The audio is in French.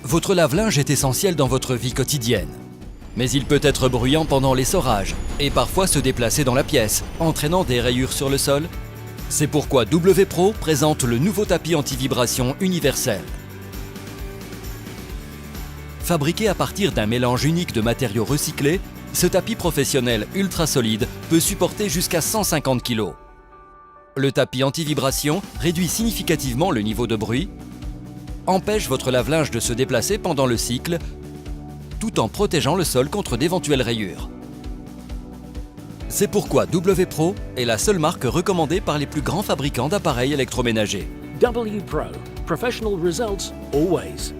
Votre lave-linge est essentiel dans votre vie quotidienne. Mais il peut être bruyant pendant l'essorage et parfois se déplacer dans la pièce, entraînant des rayures sur le sol. C'est pourquoi W-Pro présente le nouveau tapis anti-vibration universel. Fabriqué à partir d'un mélange unique de matériaux recyclés, ce tapis professionnel ultra solide peut supporter jusqu'à 150 kg. Le tapis anti-vibration réduit significativement le niveau de bruit, empêche votre lave-linge de se déplacer pendant le cycle, tout en protégeant le sol contre d'éventuelles rayures. C'est pourquoi W-Pro est la seule marque recommandée par les plus grands fabricants d'appareils électroménagers. W Pro. Professional results always.